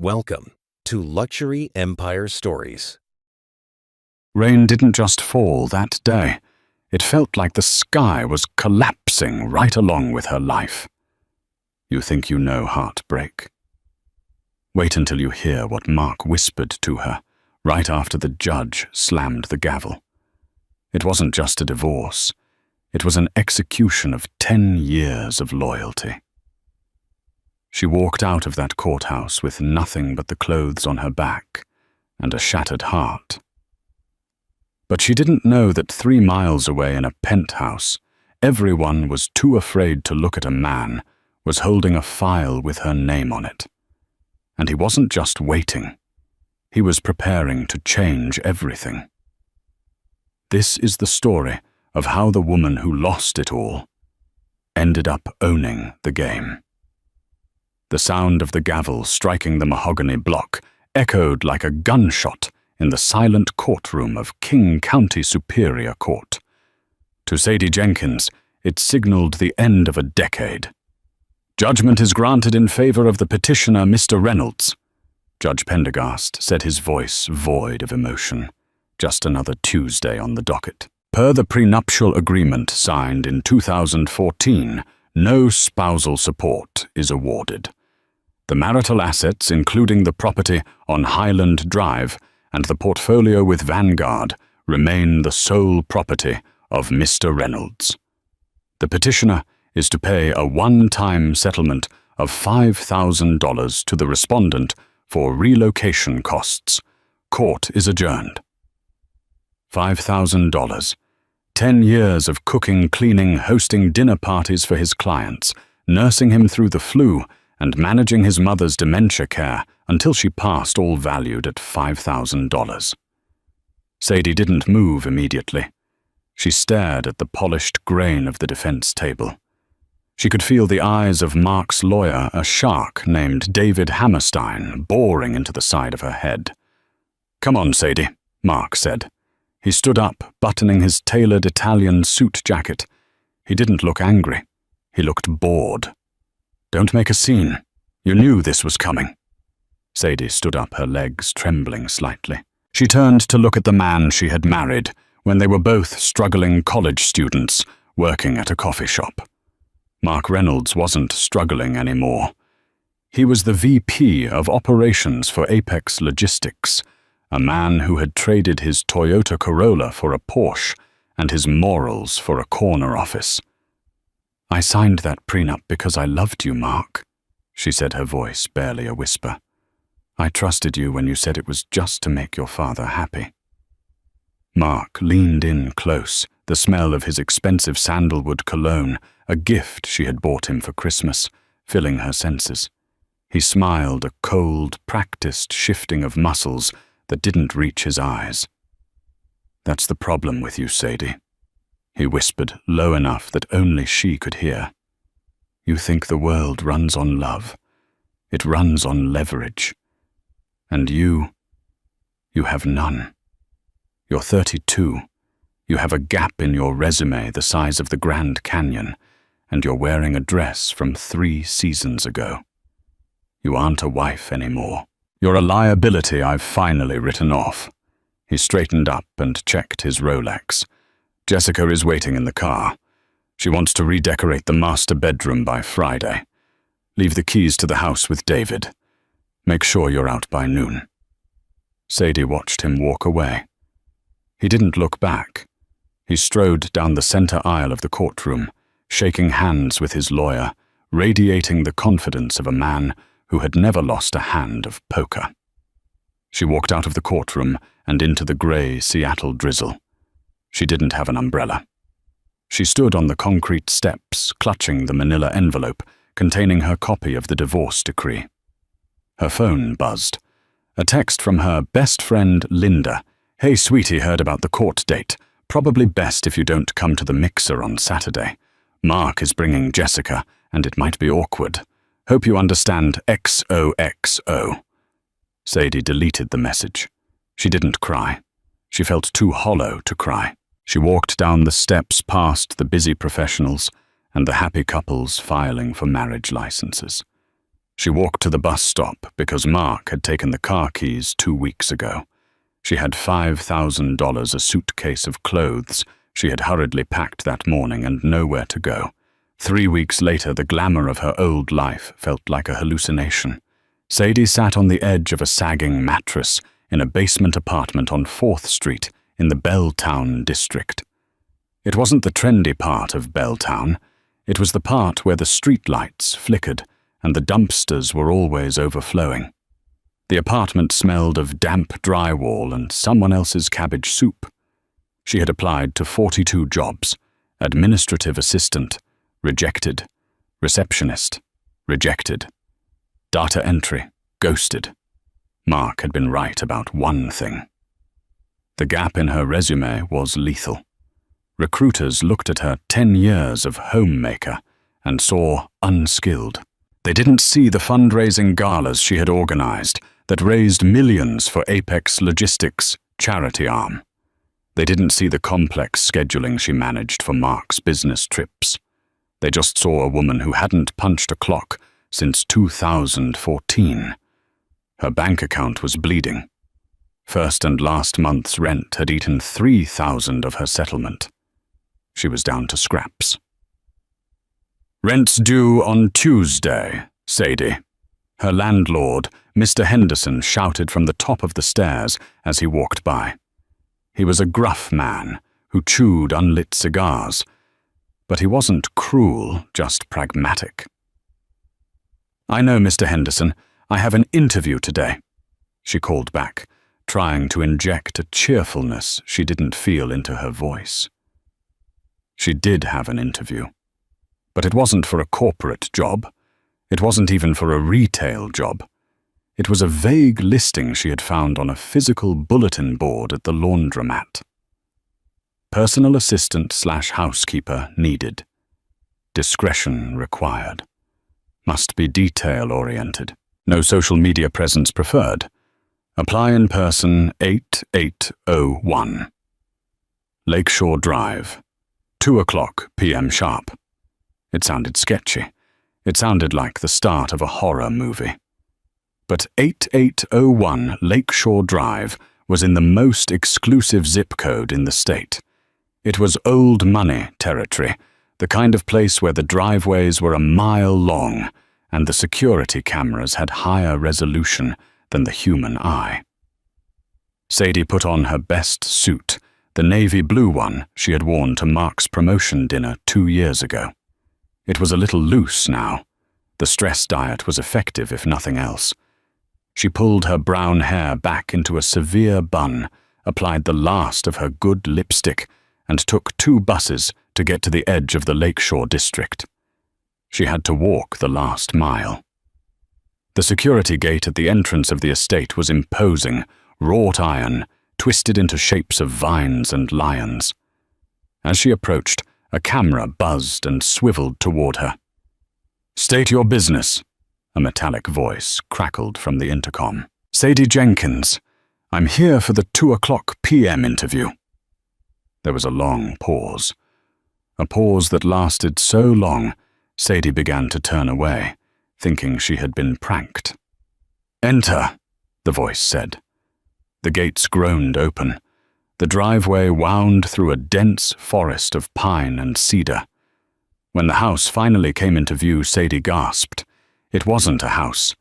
Welcome to Luxury Empire Stories. Rain didn't just fall that day. It felt like the sky was collapsing right along with her life. You think you know heartbreak? Wait until you hear what Mark whispered to her right after the judge slammed the gavel. It wasn't just a divorce. It was an execution of 10 years of loyalty. She walked out of that courthouse with nothing but the clothes on her back and a shattered heart. But she didn't know that 3 miles away in a penthouse, everyone was too afraid to look at a man was holding a file with her name on it. And he wasn't just waiting. He was preparing to change everything. This is the story of how the woman who lost it all ended up owning the game. The sound of the gavel striking the mahogany block echoed like a gunshot in the silent courtroom of King County Superior Court. To Sadie Jenkins, it signaled the end of a decade. "Judgment is granted in favor of the petitioner, Mr. Reynolds," Judge Pendergast said, his voice void of emotion. Just another Tuesday on the docket. Per the prenuptial agreement signed in 2014, no spousal support is awarded. The marital assets, including the property on Highland Drive and the portfolio with Vanguard, remain the sole property of Mr. Reynolds. The petitioner is to pay a one-time settlement of $5,000 to the respondent for relocation costs. Court is adjourned. $5,000. 10 years of cooking, cleaning, hosting dinner parties for his clients, nursing him through the flu, and managing his mother's dementia care until she passed, all valued at $5,000. Sadie didn't move immediately. She stared at the polished grain of the defense table. She could feel the eyes of Mark's lawyer, a shark named David Hammerstein, boring into the side of her head. "Come on, Sadie," Mark said. He stood up, buttoning his tailored Italian suit jacket. He didn't look angry. He looked bored. "Don't make a scene. You knew this was coming." Sadie stood up, her legs trembling slightly. She turned to look at the man she had married when they were both struggling college students working at a coffee shop. Mark Reynolds wasn't struggling anymore. He was the VP of operations for Apex Logistics, a man who had traded his Toyota Corolla for a Porsche and his morals for a corner office. "I signed that prenup because I loved you, Mark," she said, her voice barely a whisper. "I trusted you when you said it was just to make your father happy." Mark leaned in close, the smell of his expensive sandalwood cologne, a gift she had bought him for Christmas, filling her senses. He smiled, a cold, practiced shifting of muscles that didn't reach his eyes. "That's the problem with you, Sadie," he whispered, low enough that only she could hear. "You think the world runs on love. It runs on leverage. And you have none. You're 32. You have a gap in your resume the size of the Grand Canyon, and you're wearing a dress from 3 seasons ago. You aren't a wife anymore. You're a liability I've finally written off." He straightened up and checked his Rolex. "Jessica is waiting in the car. She wants to redecorate the master bedroom by Friday. Leave the keys to the house with David. Make sure you're out by noon." Sadie watched him walk away. He didn't look back. He strode down the center aisle of the courtroom, shaking hands with his lawyer, radiating the confidence of a man who had never lost a hand of poker. She walked out of the courtroom and into the gray Seattle drizzle. She didn't have an umbrella. She stood on the concrete steps, clutching the manila envelope containing her copy of the divorce decree. Her phone buzzed. A text from her best friend, Linda. "Hey, sweetie, heard about the court date. Probably best if you don't come to the mixer on Saturday. Mark is bringing Jessica, and it might be awkward. Hope you understand XOXO." Sadie deleted the message. She didn't cry. She felt too hollow to cry. She walked down the steps past the busy professionals and the happy couples filing for marriage licenses. She walked to the bus stop because Mark had taken the car keys 2 weeks ago. She had $5,000, a suitcase of clothes she had hurriedly packed that morning, and nowhere to go. 3 weeks later, the glamour of her old life felt like a hallucination. Sadie sat on the edge of a sagging mattress in a basement apartment on 4th Street in the Belltown district. It wasn't the trendy part of Belltown. It was the part where the streetlights flickered and the dumpsters were always overflowing. The apartment smelled of damp drywall and someone else's cabbage soup. She had applied to 42 jobs: administrative assistant, rejected; receptionist, rejected; data entry, ghosted. Mark had been right about one thing. The gap in her resume was lethal. Recruiters looked at her 10 years of homemaker and saw unskilled. They didn't see the fundraising galas she had organized that raised millions for Apex Logistics' charity arm. They didn't see the complex scheduling she managed for Mark's business trips. They just saw a woman who hadn't punched a clock since 2014. Her bank account was bleeding. First and last month's rent had eaten $3,000 of her settlement. She was down to scraps. "Rent's due on Tuesday, Sadie." Her landlord, Mr. Henderson, shouted from the top of the stairs as he walked by. He was a gruff man who chewed unlit cigars, but he wasn't cruel, just pragmatic. "I know, Mr. Henderson. I have an interview today," she called back, trying to inject a cheerfulness she didn't feel into her voice. She did have an interview, but it wasn't for a corporate job. It wasn't even for a retail job. It was a vague listing she had found on a physical bulletin board at the laundromat. Personal assistant/housekeeper needed. Discretion required. Must be detail-oriented. No social media presence preferred. Apply in person 8801. Lakeshore Drive. 2:00 p.m. sharp. It sounded sketchy. It sounded like the start of a horror movie. But 8801 Lakeshore Drive was in the most exclusive zip code in the state. It was old money territory, the kind of place where the driveways were a mile long and the security cameras had higher resolution than the human eye. Sadie put on her best suit, the navy blue one she had worn to Mark's promotion dinner 2 years ago. It was a little loose now. The stress diet was effective, if nothing else. She pulled her brown hair back into a severe bun, applied the last of her good lipstick, and took 2 buses to get to the edge of the Lakeshore district. She had to walk the last mile. The security gate at the entrance of the estate was imposing, wrought iron, twisted into shapes of vines and lions. As she approached, a camera buzzed and swiveled toward her. "State your business," a metallic voice crackled from the intercom. "Sadie Jenkins. I'm here for the 2:00 p.m. interview." There was a long pause. A pause that lasted so long, Sadie began to turn away, thinking she had been pranked. "Enter," the voice said. The gates groaned open. The driveway wound through a dense forest of pine and cedar. When the house finally came into view, Sadie gasped. It wasn't a house.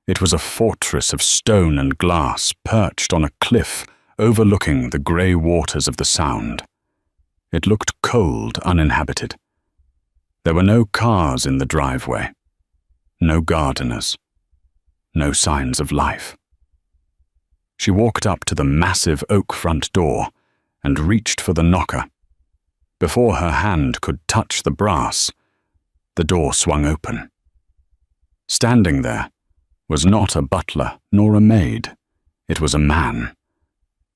It was a fortress of stone and glass perched on a cliff overlooking the grey waters of the Sound. It looked cold, uninhabited. There were no cars in the driveway, no gardeners, no signs of life. She walked up to the massive oak front door and reached for the knocker. Before her hand could touch the brass, the door swung open. Standing there was not a butler nor a maid. It was a man.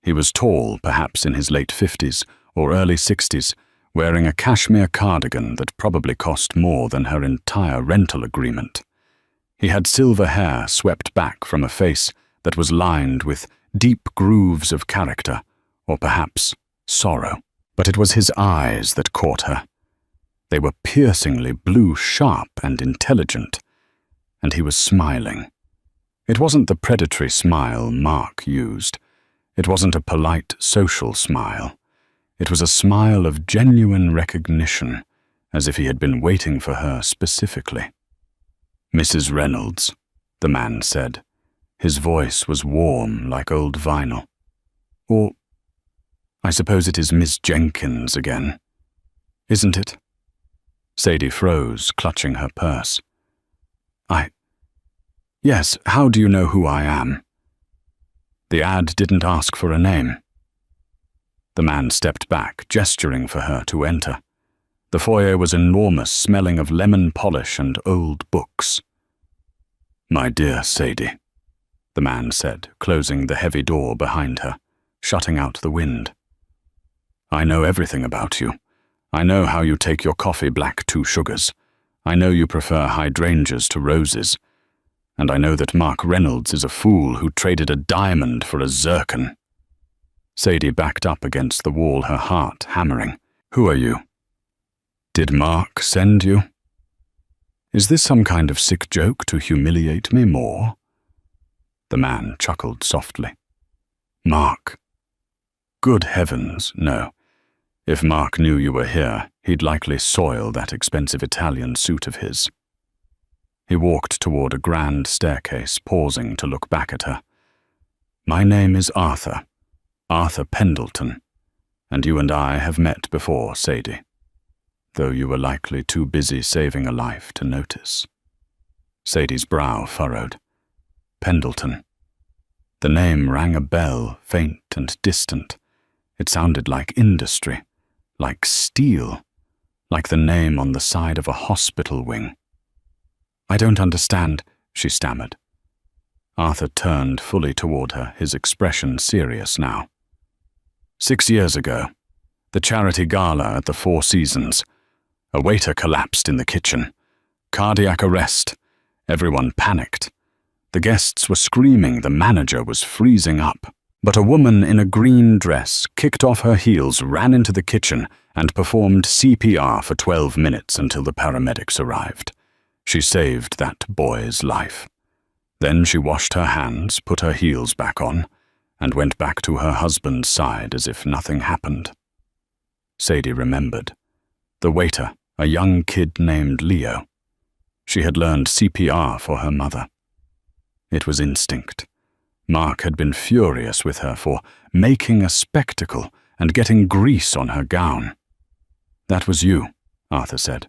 He was tall, perhaps in his late 50s or early 60s, wearing a cashmere cardigan that probably cost more than her entire rental agreement. He had silver hair swept back from a face that was lined with deep grooves of character, or perhaps sorrow. But it was his eyes that caught her. They were piercingly blue, sharp and intelligent, and he was smiling. It wasn't the predatory smile Mark used. It wasn't a polite social smile. It was a smile of genuine recognition, as if he had been waiting for her specifically. "Mrs. Reynolds," the man said. His voice was warm like old vinyl. "Or, I suppose it is Miss Jenkins again. Isn't it?" Sadie froze, clutching her purse. Yes, how do you know who I am?" "The ad didn't ask for a name." The man stepped back, gesturing for her to enter. The foyer was enormous, smelling of lemon polish and old books. "My dear Sadie," the man said, closing the heavy door behind her, shutting out the wind. "I know everything about you. I know how you take your coffee black 2 sugars. I know you prefer hydrangeas to roses. And I know that Mark Reynolds is a fool who traded a diamond for a zircon." Sadie backed up against the wall, her heart hammering. "Who are you? Did Mark send you? Is this some kind of sick joke to humiliate me more?" The man chuckled softly. "Mark? Good heavens, no. If Mark knew you were here, he'd likely soil that expensive Italian suit of his." He walked toward a grand staircase, pausing to look back at her. "My name is Arthur Pendleton, and you and I have met before, Sadie, though you were likely too busy saving a life to notice." Sadie's brow furrowed. Pendleton. The name rang a bell, faint and distant. It sounded like industry, like steel, like the name on the side of a hospital wing. "I don't understand," she stammered. Arthur turned fully toward her, his expression serious now. 6 years ago, the charity gala at the Four Seasons. A waiter collapsed in the kitchen. Cardiac arrest. Everyone panicked. The guests were screaming, the manager was freezing up. But a woman in a green dress kicked off her heels, ran into the kitchen, and performed CPR for 12 minutes until the paramedics arrived. She saved that boy's life. Then she washed her hands, put her heels back on, and went back to her husband's side as if nothing happened. Sadie remembered. The waiter, a young kid named Leo. She had learned CPR for her mother. It was instinct. Mark had been furious with her for making a spectacle and getting grease on her gown. "That was you," Arthur said.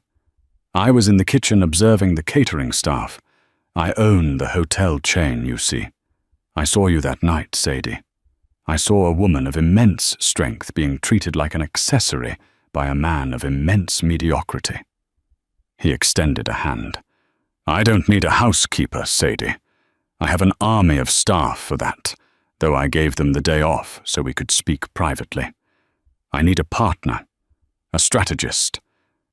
"I was in the kitchen observing the catering staff. I own the hotel chain, you see. I saw you that night, Sadie. I saw a woman of immense strength being treated like an accessory by a man of immense mediocrity." He extended a hand. "I don't need a housekeeper, Sadie. I have an army of staff for that, though I gave them the day off so we could speak privately. I need a partner, a strategist,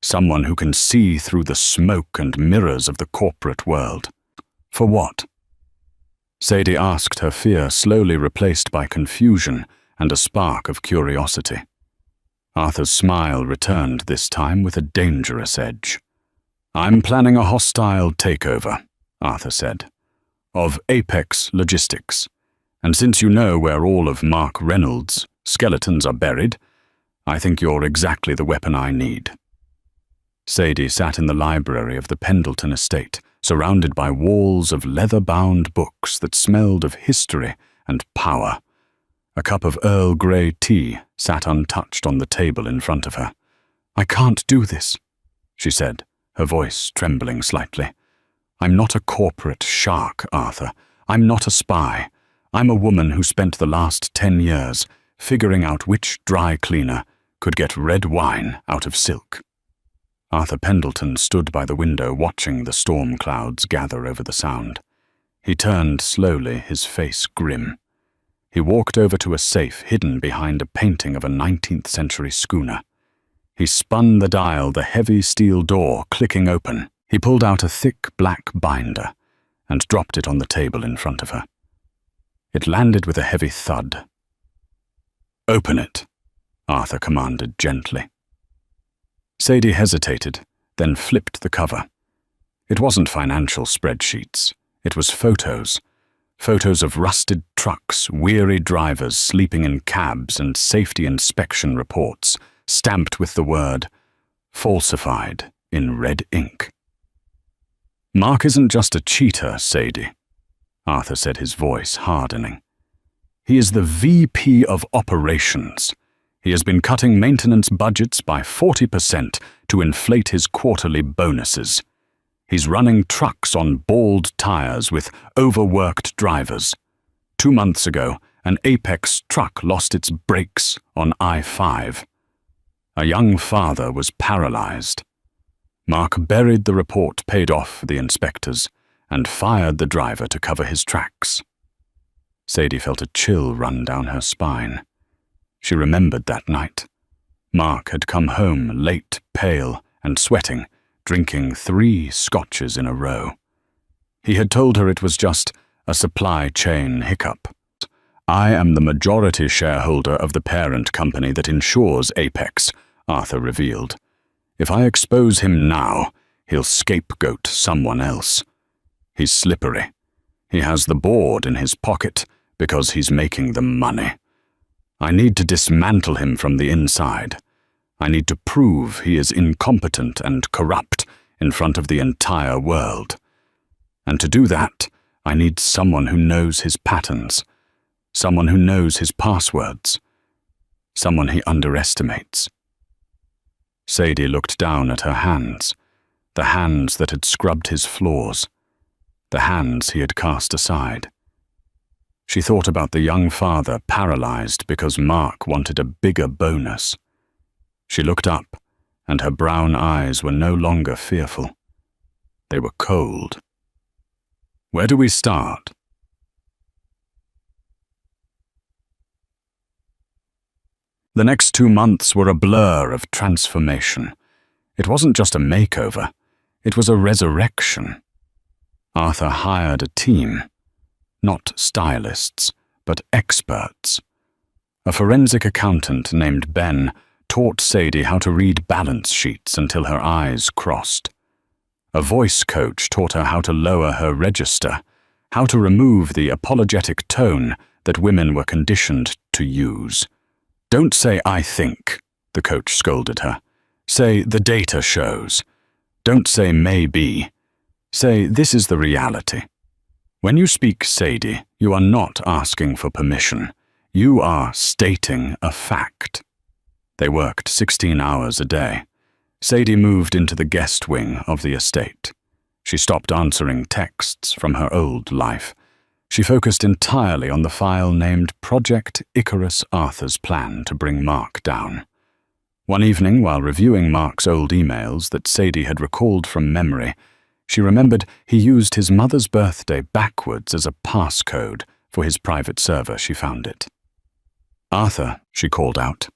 someone who can see through the smoke and mirrors of the corporate world." "For what?" Sadie asked, her fear slowly replaced by confusion and a spark of curiosity. Arthur's smile returned this time with a dangerous edge. "I'm planning a hostile takeover," Arthur said, "of Apex Logistics. And since you know where all of Mark Reynolds' skeletons are buried, I think you're exactly the weapon I need." Sadie sat in the library of the Pendleton estate, surrounded by walls of leather-bound books that smelled of history and power. A cup of Earl Grey tea sat untouched on the table in front of her. "I can't do this," she said, her voice trembling slightly. "I'm not a corporate shark, Arthur. I'm not a spy. I'm a woman who spent the last 10 years figuring out which dry cleaner could get red wine out of silk." Arthur Pendleton stood by the window watching the storm clouds gather over the Sound. He turned slowly, his face grim. He walked over to a safe hidden behind a painting of a 19th century schooner. He spun the dial, the heavy steel door clicking open. He pulled out a thick black binder and dropped it on the table in front of her. It landed with a heavy thud. "Open it," Arthur commanded gently. Sadie hesitated, then flipped the cover. It wasn't financial spreadsheets. It was photos. Photos of rusted trucks, weary drivers sleeping in cabs, and safety inspection reports, stamped with the word falsified in red ink. Mark isn't just a cheater, Sadie, Arthur said, his voice hardening. He is the VP of Operations. He has been cutting maintenance budgets by 40% to inflate his quarterly bonuses. He's running trucks on bald tires with overworked drivers. 2 months ago, an Apex truck lost its brakes on I-5. A young father was paralyzed. Mark buried the report paid off for the inspectors and fired the driver to cover his tracks. Sadie felt a chill run down her spine. She remembered that night. Mark had come home late, pale, and sweating, drinking 3 scotches in a row. He had told her it was just a supply chain hiccup. "I am the majority shareholder of the parent company that insures Apex," Arthur revealed. "If I expose him now, he'll scapegoat someone else. He's slippery. He has the board in his pocket because he's making the money. I need to dismantle him from the inside. I need to prove he is incompetent and corrupt in front of the entire world. And to do that, I need someone who knows his patterns, someone who knows his passwords, someone he underestimates." Sadie looked down at her hands, the hands that had scrubbed his floors, the hands he had cast aside. She thought about the young father paralyzed because Mark wanted a bigger bonus. She looked up, and her brown eyes were no longer fearful. They were cold. "Where do we start?" The next 2 months were a blur of transformation. It wasn't just a makeover, it was a resurrection. Arthur hired a team, not stylists, but experts. A forensic accountant named Ben taught Sadie how to read balance sheets until her eyes crossed. A voice coach taught her how to lower her register, how to remove the apologetic tone that women were conditioned to use. "Don't say 'I think'," the coach scolded her. "Say 'the data shows.' Don't say 'maybe.' Say 'this is the reality.' When you speak, Sadie, you are not asking for permission. You are stating a fact." They worked 16 hours a day. Sadie moved into the guest wing of the estate. She stopped answering texts from her old life. She focused entirely on the file named Project Icarus, Arthur's plan to bring Mark down. One evening, while reviewing Mark's old emails that Sadie had recalled from memory, she remembered he used his mother's birthday backwards as a passcode for his private server. She found it. "Arthur," she called out.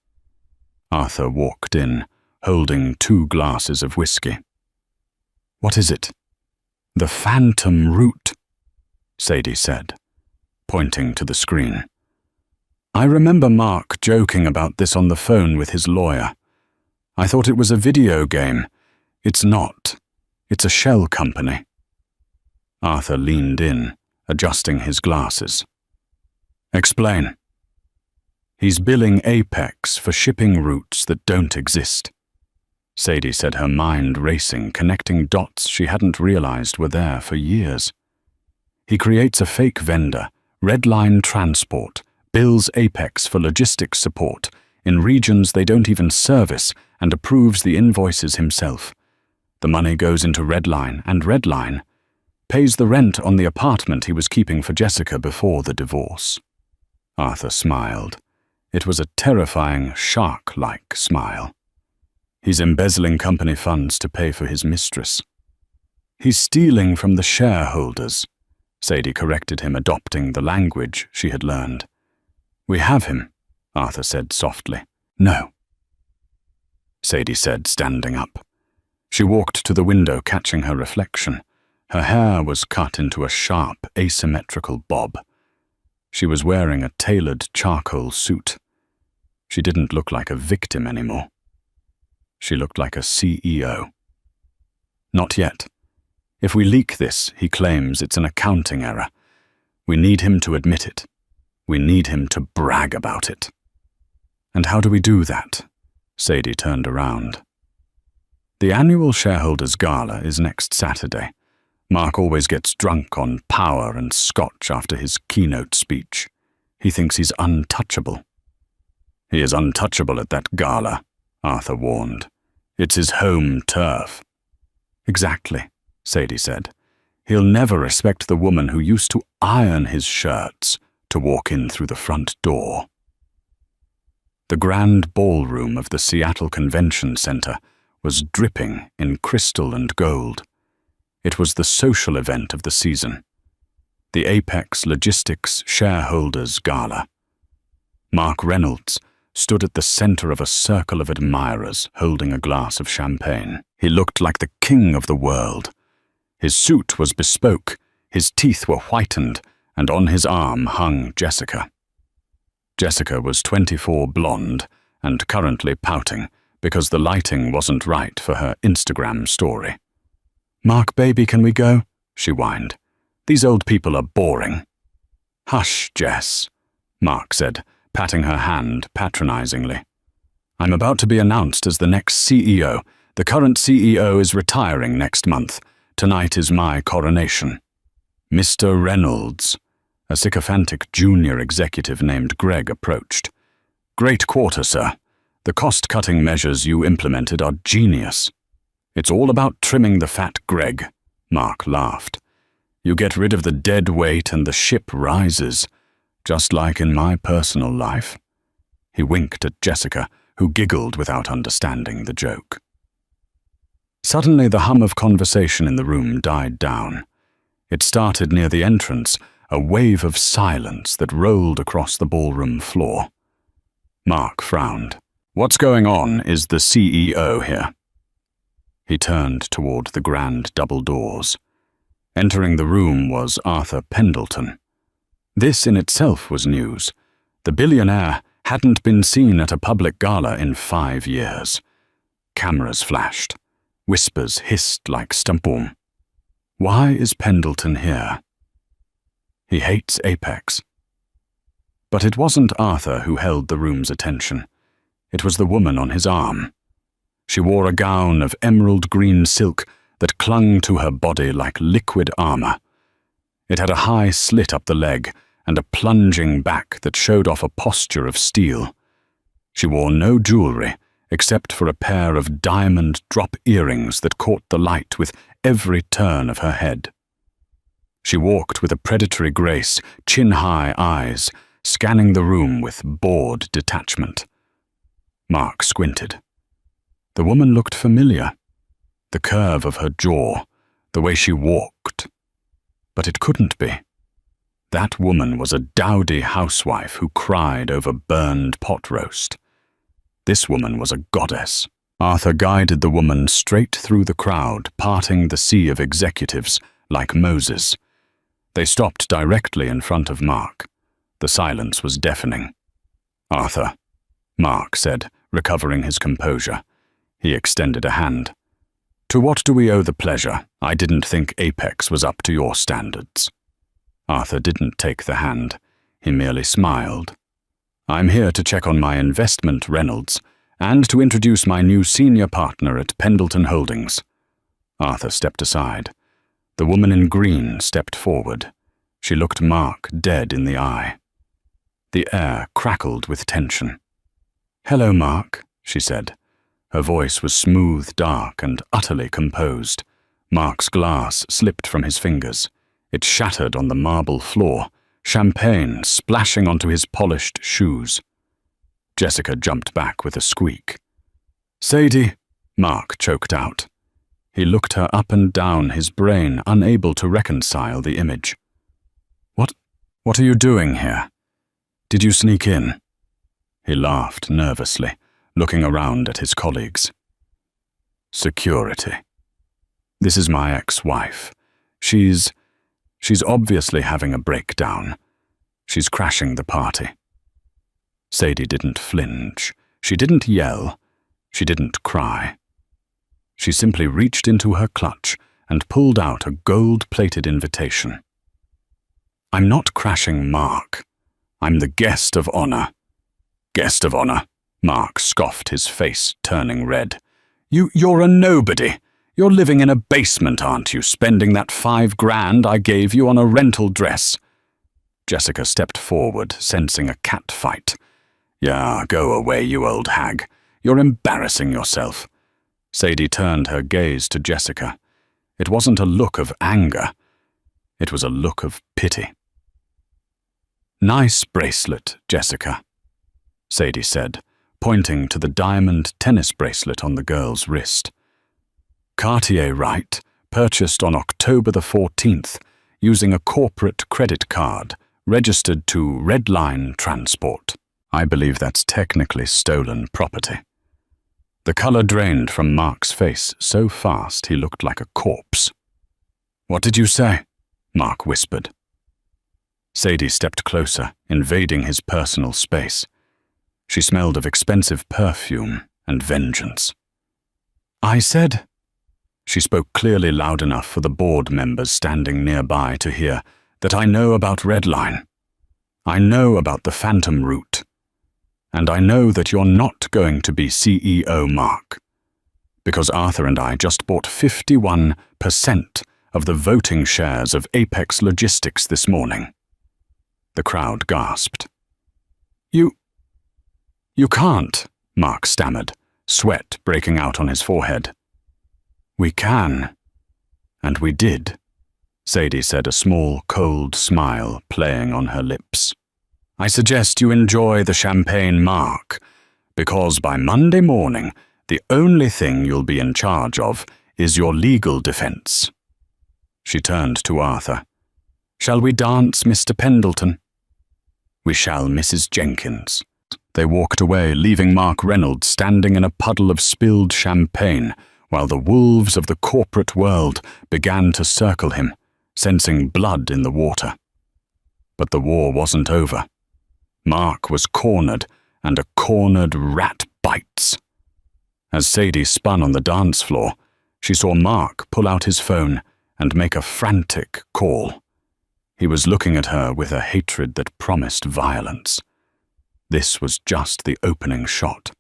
Arthur walked in, holding 2 glasses of whiskey. "What is it?" "The phantom root," Sadie said, pointing to the screen. "I remember Mark joking about this on the phone with his lawyer. I thought it was a video game. It's not. It's a shell company." Arthur leaned in, adjusting his glasses. "Explain." "He's billing Apex for shipping routes that don't exist." Sadie said, her mind racing, connecting dots she hadn't realized were there for years. "He creates a fake vendor, Redline Transport, bills Apex for logistics support in regions they don't even service, and approves the invoices himself. The money goes into Redline, and Redline pays the rent on the apartment he was keeping for Jessica before the divorce." Arthur smiled. It was a terrifying, shark-like smile. "He's embezzling company funds to pay for his mistress." "He's stealing from the shareholders," Sadie corrected him, adopting the language she had learned. "We have him," Arthur said softly. "No," Sadie said, standing up. She walked to the window, catching her reflection. Her hair was cut into a sharp, asymmetrical bob. She was wearing a tailored charcoal suit. She didn't look like a victim anymore. She looked like a CEO. "Not yet. If we leak this, he claims it's an accounting error. We need him to admit it. We need him to brag about it. And how do we do that? Sadie turned around. The annual shareholders' gala is next Saturday. Mark always gets drunk on power and scotch after his keynote speech. He thinks he's untouchable. He is untouchable at that gala, Arthur warned. It's his home turf. Exactly, Sadie said. He'll never respect the woman who used to iron his shirts to walk in through the front door. The grand ballroom of the Seattle Convention Center was dripping in crystal and gold. It was the social event of the season, the Apex Logistics Shareholders Gala. Mark Reynolds stood at the center of a circle of admirers holding a glass of champagne. He looked like the king of the world. His suit was bespoke, his teeth were whitened, and on his arm hung Jessica. Jessica was 24, blonde, and currently pouting because the lighting wasn't right for her Instagram story. "Mark, baby, can we go?" she whined. "These old people are boring." "Hush, Jess," Mark said, patting her hand patronizingly. "I'm about to be announced as the next CEO. The current CEO is retiring next month. Tonight is my coronation." "Mr. Reynolds," a sycophantic junior executive named Greg approached. "Great quarter, sir. The cost-cutting measures you implemented are genius." "It's all about trimming the fat, Greg," Mark laughed. "You get rid of the dead weight and the ship rises, just like in my personal life." He winked at Jessica, who giggled without understanding the joke. Suddenly the hum of conversation in the room died down. It started near the entrance, a wave of silence that rolled across the ballroom floor. Mark frowned. "What's going on? Is the CEO here?" He turned toward the grand double doors. Entering the room was Arthur Pendleton. This in itself was news. The billionaire hadn't been seen at a public gala in 5 years. Cameras flashed. Whispers hissed like Stampoom. Why is Pendleton here? He hates Apex. But it wasn't Arthur who held the room's attention. It was the woman on his arm. She wore a gown of emerald green silk that clung to her body like liquid armor. It had a high slit up the leg and a plunging back that showed off a posture of steel. She wore no jewelry except for a pair of diamond drop earrings that caught the light with every turn of her head. She walked with a predatory grace, chin-high eyes, scanning the room with bored detachment. Mark squinted. The woman looked familiar. The curve of her jaw, the way she walked. But it couldn't be. That woman was a dowdy housewife who cried over burned pot roast. This woman was a goddess. Arthur guided the woman straight through the crowd, parting the sea of executives like Moses. They stopped directly in front of Mark. The silence was deafening. "Arthur," Mark said, recovering his composure. He extended a hand. "To what do we owe the pleasure? I didn't think Apex was up to your standards." Arthur didn't take the hand. He merely smiled. "I'm here to check on my investment, Reynolds, and to introduce my new senior partner at Pendleton Holdings." Arthur stepped aside. The woman in green stepped forward. She looked Mark dead in the eye. The air crackled with tension. "Hello, Mark," she said. Her voice was smooth, dark, and utterly composed. Mark's glass slipped from his fingers. It shattered on the marble floor, champagne splashing onto his polished shoes. Jessica jumped back with a squeak. "Sadie," Mark choked out. He looked her up and down, his brain unable to reconcile the image. What are you doing here? Did you sneak in?" He laughed nervously, looking around at his colleagues. "Security. This is my ex-wife. She's obviously having a breakdown. She's crashing the party." Sadie didn't flinch. She didn't yell. She didn't cry. She simply reached into her clutch and pulled out a gold-plated invitation. "I'm not crashing Mark. I'm the guest of honor." "Guest of honor?" Mark scoffed, his face turning red. You're a nobody. You're living in a basement, aren't you, spending that $5,000 I gave you on a rental dress?" Jessica stepped forward, sensing a cat fight. "Yeah, go away, you old hag. You're embarrassing yourself." Sadie turned her gaze to Jessica. It wasn't a look of anger. It was a look of pity. "Nice bracelet, Jessica," Sadie said, pointing to the diamond tennis bracelet on the girl's wrist. "Cartier, right, purchased on October the 14th, using a corporate credit card, registered to Redline Transport. I believe that's technically stolen property." The color drained from Mark's face so fast he looked like a corpse. "What did you say?" Mark whispered. Sadie stepped closer, invading his personal space. She smelled of expensive perfume and vengeance. "I said," she spoke clearly loud enough for the board members standing nearby to hear, "that I know about Redline. I know about the Phantom route. And I know that you're not going to be CEO, Mark. Because Arthur and I just bought 51% of the voting shares of Apex Logistics this morning." The crowd gasped. You can't," Mark stammered, sweat breaking out on his forehead. "We can. And we did," Sadie said, a small, cold smile playing on her lips. "I suggest you enjoy the champagne, Mark, because by Monday morning, the only thing you'll be in charge of is your legal defense." She turned to Arthur. "Shall we dance, Mr. Pendleton?" "We shall, Mrs. Jenkins." They walked away, leaving Mark Reynolds standing in a puddle of spilled champagne, while the wolves of the corporate world began to circle him, sensing blood in the water. But the war wasn't over. Mark was cornered, and a cornered rat bites. As Sadie spun on the dance floor, she saw Mark pull out his phone and make a frantic call. He was looking at her with a hatred that promised violence. This was just the opening shot.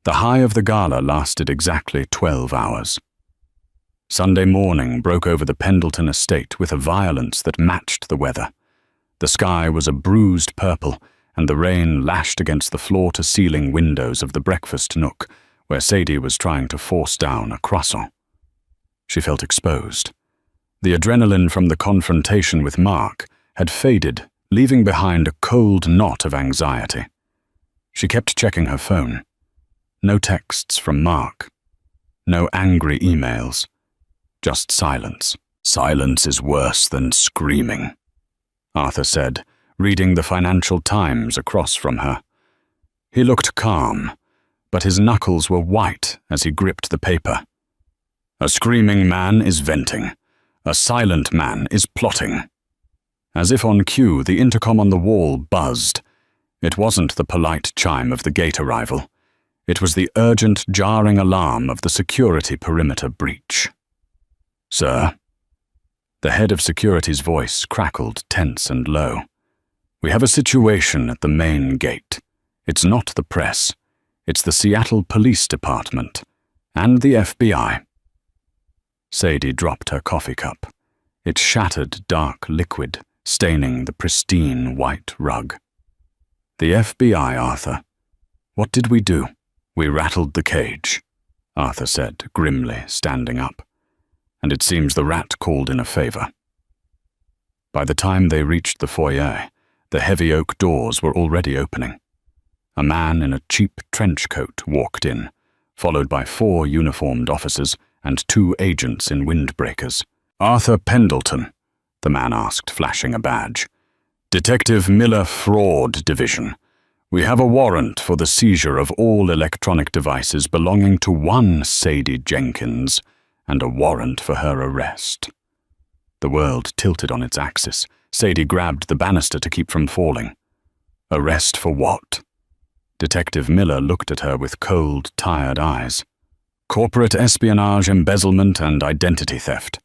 The high of the gala lasted exactly 12 hours. Sunday morning broke over the Pendleton estate with a violence that matched the weather. The sky was a bruised purple, and the rain lashed against the floor-to-ceiling windows of the breakfast nook, where Sadie was trying to force down a croissant. She felt exposed. The adrenaline from the confrontation with Mark had faded, leaving behind a cold knot of anxiety. She kept checking her phone. No texts from Mark. No angry emails. Just silence. "Silence is worse than screaming," Arthur said, reading the Financial Times across from her. He looked calm, but his knuckles were white as he gripped the paper. "A screaming man is venting. A silent man is plotting." As if on cue, the intercom on the wall buzzed. It wasn't the polite chime of the gate arrival. It was the urgent, jarring alarm of the security perimeter breach. "Sir?" The head of security's voice crackled tense and low. "We have a situation at the main gate. It's not the press. It's the Seattle Police Department and the FBI." Sadie dropped her coffee cup. It shattered dark liquid, staining the pristine white rug. "The FBI, Arthur. What did we do?" "We rattled the cage," Arthur said, grimly, standing up. "And it seems the rat called in a favor." By the time they reached the foyer, the heavy oak doors were already opening. A man in a cheap trench coat walked in, followed by 4 uniformed officers and 2 agents in windbreakers. "Arthur Pendleton?" the man asked, flashing a badge. "Detective Miller Fraud Division. We have a warrant for the seizure of all electronic devices belonging to one Sadie Jenkins, and a warrant for her arrest." The world tilted on its axis. Sadie grabbed the banister to keep from falling. "Arrest for what?" Detective Miller looked at her with cold, tired eyes. Corporate espionage, embezzlement, and identity theft.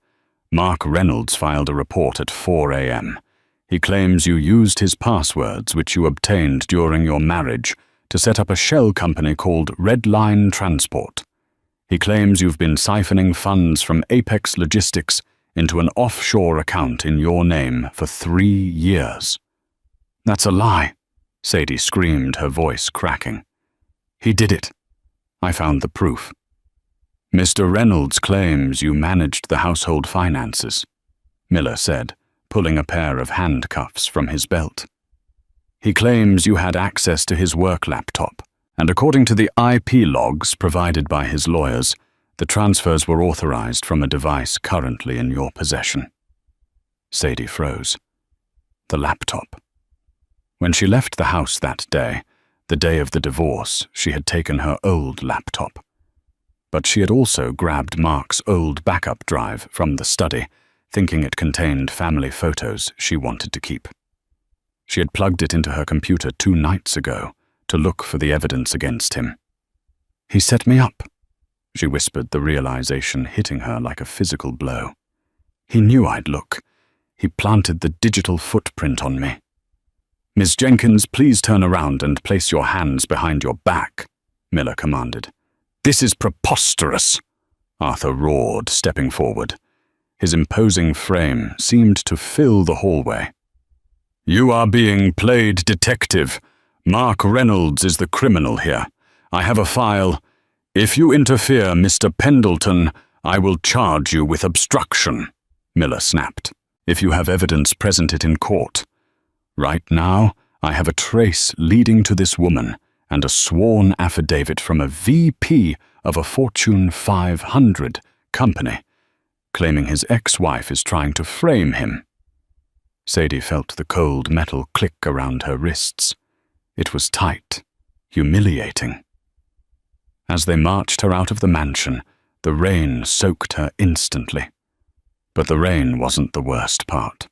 Mark Reynolds filed a report at 4 a.m. He claims you used his passwords, which you obtained during your marriage, to set up a shell company called Red Line Transport. He claims you've been siphoning funds from Apex Logistics into an offshore account in your name for 3 years. That's a lie, Sadie screamed, her voice cracking. He did it. I found the proof. Mr. Reynolds claims you managed the household finances, Miller said, pulling a pair of handcuffs from his belt. He claims you had access to his work laptop, and according to the IP logs provided by his lawyers, the transfers were authorized from a device currently in your possession. Sadie froze. The laptop. When she left the house that day, the day of the divorce, she had taken her old laptop. But she had also grabbed Mark's old backup drive from the study, thinking it contained family photos she wanted to keep. She had plugged it into her computer 2 nights ago to look for the evidence against him. He set me up, she whispered, the realization hitting her like a physical blow. He knew I'd look. He planted the digital footprint on me. Miss Jenkins, please turn around and place your hands behind your back, Miller commanded. This is preposterous, Arthur roared, stepping forward. His imposing frame seemed to fill the hallway. You are being played detective. Mark Reynolds is the criminal here. I have a file. If you interfere, Mr. Pendleton, I will charge you with obstruction, Miller snapped. If you have evidence, present it in court. Right now, I have a trace leading to this woman and a sworn affidavit from a VP of a Fortune 500 company, claiming his ex-wife is trying to frame him. Sadie felt the cold metal click around her wrists. It was tight, humiliating. As they marched her out of the mansion, the rain soaked her instantly. But the rain wasn't the worst part.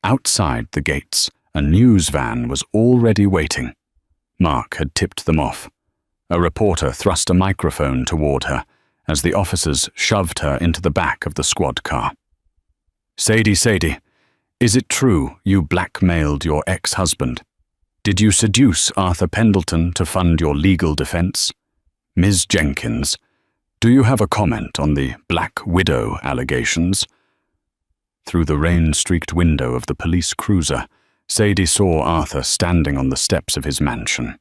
Outside the gates, a news van was already waiting. Mark had tipped them off. A reporter thrust a microphone toward her as the officers shoved her into the back of the squad car. Sadie, is it true you blackmailed your ex-husband? Did you seduce Arthur Pendleton to fund your legal defense? Ms. Jenkins, do you have a comment on the Black Widow allegations? Through the rain-streaked window of the police cruiser, Sadie saw Arthur standing on the steps of his mansion.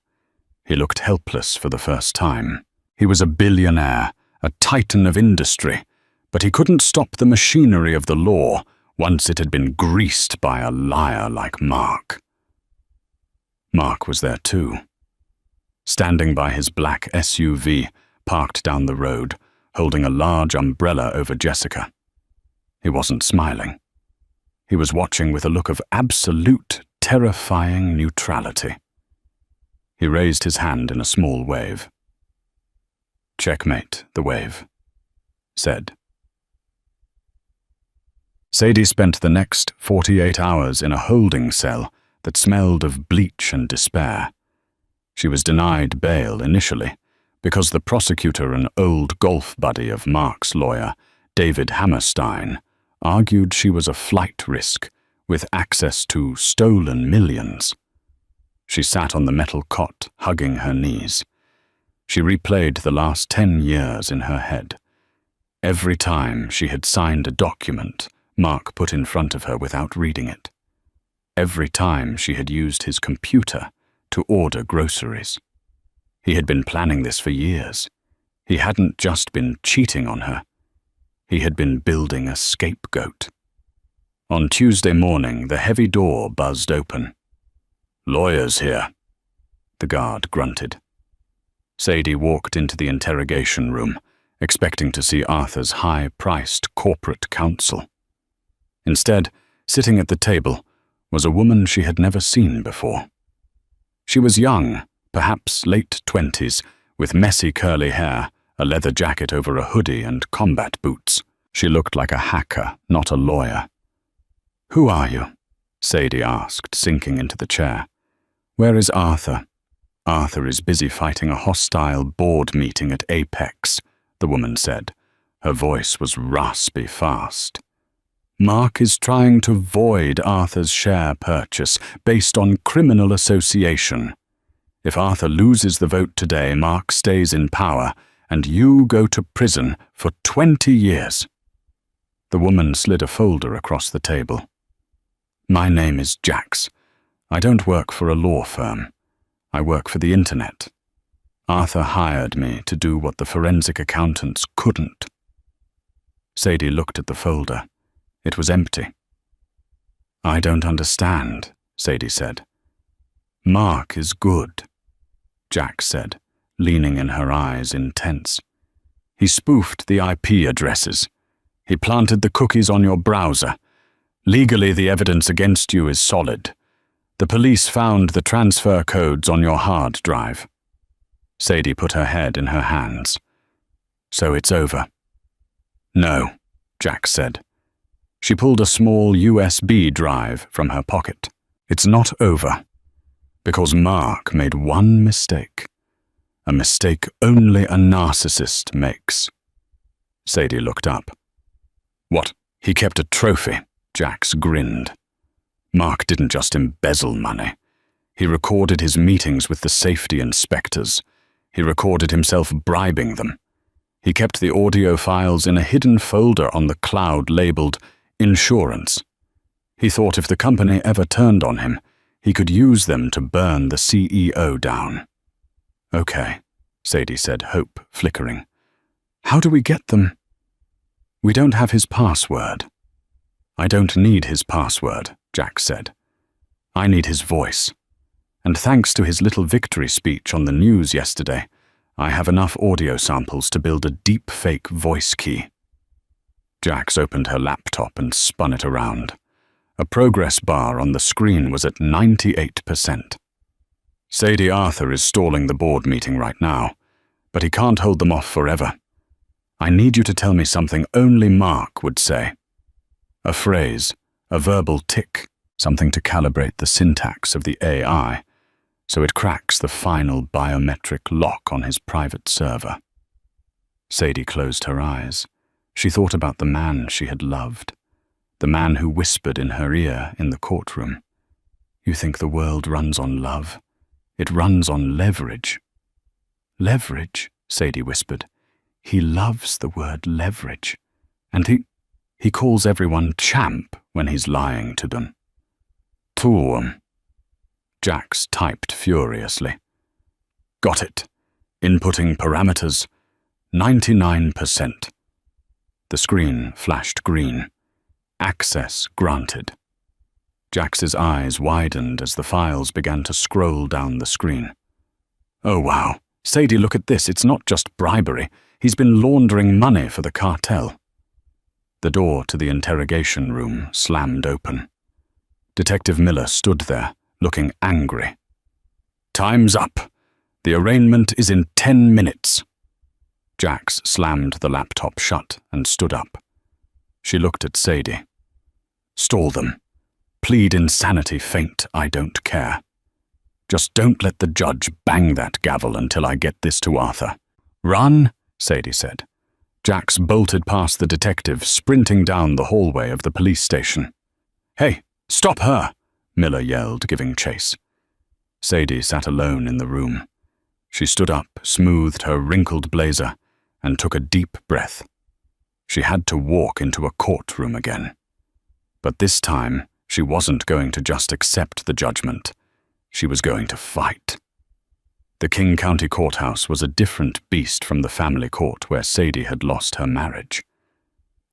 He looked helpless for the first time. He was a billionaire, a titan of industry, but he couldn't stop the machinery of the law once it had been greased by a liar like Mark. Mark was there too. Standing by his black SUV, parked down the road, holding a large umbrella over Jessica. He wasn't smiling. He was watching with a look of absolute, terrifying neutrality. He raised his hand in a small wave. Checkmate, the wave said. Sadie spent the next 48 hours in a holding cell that smelled of bleach and despair. She was denied bail initially because the prosecutor, an old golf buddy of Mark's lawyer, David Hammerstein, argued she was a flight risk with access to stolen millions. She sat on the metal cot, hugging her knees. She replayed the last 10 years in her head. Every time she had signed a document Mark put in front of her without reading it. Every time she had used his computer to order groceries. He had been planning this for years. He hadn't just been cheating on her. He had been building a scapegoat. On Tuesday morning, the heavy door buzzed open. Lawyers here, the guard grunted. Sadie walked into the interrogation room, expecting to see Arthur's high-priced corporate counsel. Instead, sitting at the table, was a woman she had never seen before. She was young, perhaps late 20s, with messy curly hair, a leather jacket over a hoodie and combat boots. She looked like a hacker, not a lawyer. Who are you? Sadie asked, sinking into the chair. Where is Arthur? Arthur is busy fighting a hostile board meeting at Apex, the woman said. Her voice was raspy fast. Mark is trying to void Arthur's share purchase based on criminal association. If Arthur loses the vote today, Mark stays in power, and you go to prison for 20 years. The woman slid a folder across the table. My name is Jax. I don't work for a law firm. I work for the internet. Arthur hired me to do what the forensic accountants couldn't. Sadie looked at the folder. It was empty. I don't understand, Sadie said. Mark is good, Jax said, leaning in her eyes intense. He spoofed the IP addresses. He planted the cookies on your browser. Legally, the evidence against you is solid. The police found the transfer codes on your hard drive. Sadie put her head in her hands. So it's over. No, Jax said. She pulled a small USB drive from her pocket. It's not over. Because Mark made one mistake. A mistake only a narcissist makes. Sadie looked up. What? He kept a trophy, Jax grinned. Mark didn't just embezzle money. He recorded his meetings with the safety inspectors. He recorded himself bribing them. He kept the audio files in a hidden folder on the cloud labeled Insurance. He thought if the company ever turned on him, he could use them to burn the CEO down. Okay, Sadie said, hope flickering. How do we get them? We don't have his password. I don't need his password, Jax said. I need his voice. And thanks to his little victory speech on the news yesterday, I have enough audio samples to build a deep fake voice key. Jax opened her laptop and spun it around. A progress bar on the screen was at 98%. Sadie Arthur is stalling the board meeting right now, but he can't hold them off forever. I need you to tell me something only Mark would say. A phrase, a verbal tick, something to calibrate the syntax of the AI, so it cracks the final biometric lock on his private server. Sadie closed her eyes. She thought about the man she had loved, the man who whispered in her ear in the courtroom. You think the world runs on love? It runs on leverage. Leverage, Sadie whispered. He loves the word leverage, and he calls everyone champ when he's lying to them. Turm. Jax typed furiously. Got it. Inputting parameters. 99%. The screen flashed green. Access granted. Jax's eyes widened as the files began to scroll down the screen. Oh wow. Sadie, look at this. It's not just bribery. He's been laundering money for the cartel. The door to the interrogation room slammed open. Detective Miller stood there, looking angry. Time's up. The arraignment is in 10 minutes. Jax slammed the laptop shut and stood up. She looked at Sadie. Stall them. Plead insanity faint, I don't care. Just don't let the judge bang that gavel until I get this to Arthur. Run, Sadie said. Jax bolted past the detective, sprinting down the hallway of the police station. Hey, stop her, Miller yelled, giving chase. Sadie sat alone in the room. She stood up, smoothed her wrinkled blazer, and took a deep breath. She had to walk into a courtroom again. But this time, she wasn't going to just accept the judgment. She was going to fight. The King County Courthouse was a different beast from the family court where Sadie had lost her marriage.